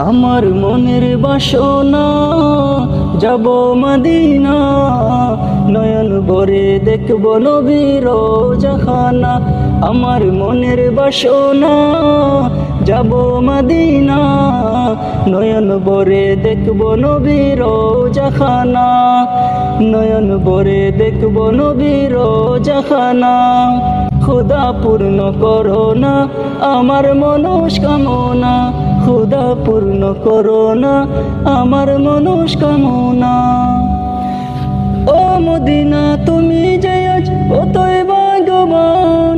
আমার মনের বাসনা যাব মদিনা, নয়ন ভরে দেখব নবীর রওজাখানা। আমার মনের বাসনা যাব মদিনা, নয়ন ভরে দেখব নবীর রওজাখানা, নয়ন ভরে দেখব নবীর রওজাখানা। খোদা পূর্ণ করো না আমার মনস্কামনা, খোদা পূর্ণ করো না আমার মনস্কামনা। ও মদিনা তুমি যে আজ কতই ভাগ্যবান,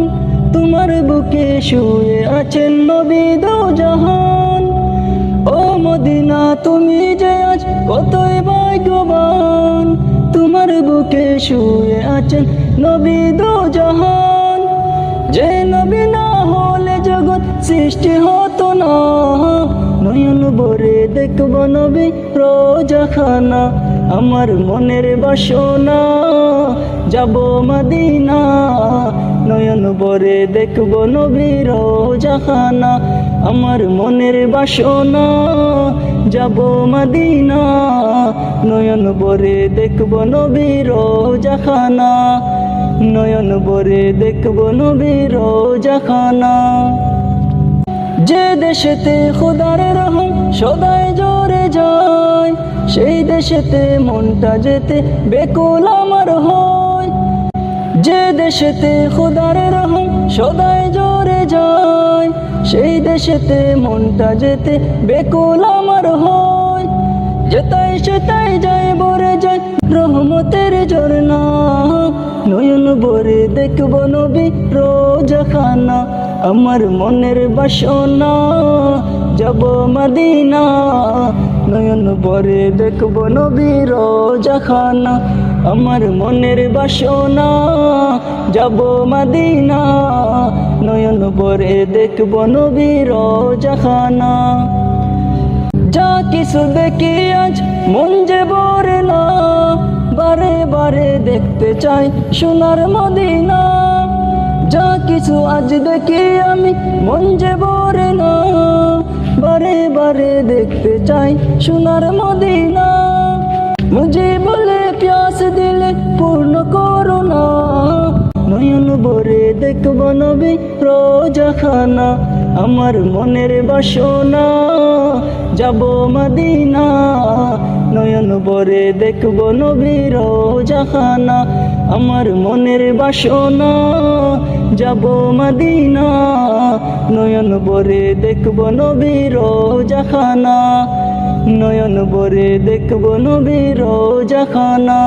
তোমার বুকে শুয়ে আছেন নবী দো জাহান। ও মদিনা তুমি যে আজ কতই ভাগ্যবান, তোমার বুকে শুয়ে আছেন নবী দো জাহান। যে নবী না হলে জগৎ সৃষ্টি হতো না, নয়ন ভরে দেখব নবী রওজাখানা। আমার মনের বাসনা যাব মদিনা, নয়ন ভরে দেখব নবী রওজাখানা। আমার মনের বাসনা যাব মদিনা, নয়ন ভরে দেখব নবী রওজাখানা, নয়ন ভরে দেখব নবী রওজাখানা। যে দেশেতে খোদার রহম সদাই জোরে যায়, সেই দেশেতে মনটা যেতে বেকুল আমার হয়। যে দেশেতে খোদার রহম সদাই জোরে যায়, সেই দেশেতে মনটা যেতে বেকুল আমার হয়। যেতাই সেতাই যায় ভরে যায় রহমতের ঝরনা, নয়ন ভরে দেখব নবী রওজাখানা। আমার মনের বাসনা যাব মদিনা, নয়ন ভরে দেখব নবী রওজাখানা। আমার মনের বাসনা যাব মদিনা, নয়ন ভরে দেখব নবী রওজাখানা। যা কিছু দেখি আজ মন যে ভরে না, বারে বারে দেখতে চাই সোনার মদিনা। যা কিছু আজ দেখি আমি মন যে ভরে না, বারে বারে দেখতে চাই সোনার মদিনা। মুঝে বলে প্যাস দিলে পূর্ণ করো না, নয়ন ভরে দেখব নবী রওজাখানা। আমার মনের বাসনা যাব মদিনা, নয়ন ভরে দেখব নবী রওজাখানা। আমার মনের বাসনা যাব মদিনা, নয়ন ভরে দেখব নবী রওজাখানা, নয়ন ভরে দেখব নবী রওজাখানা।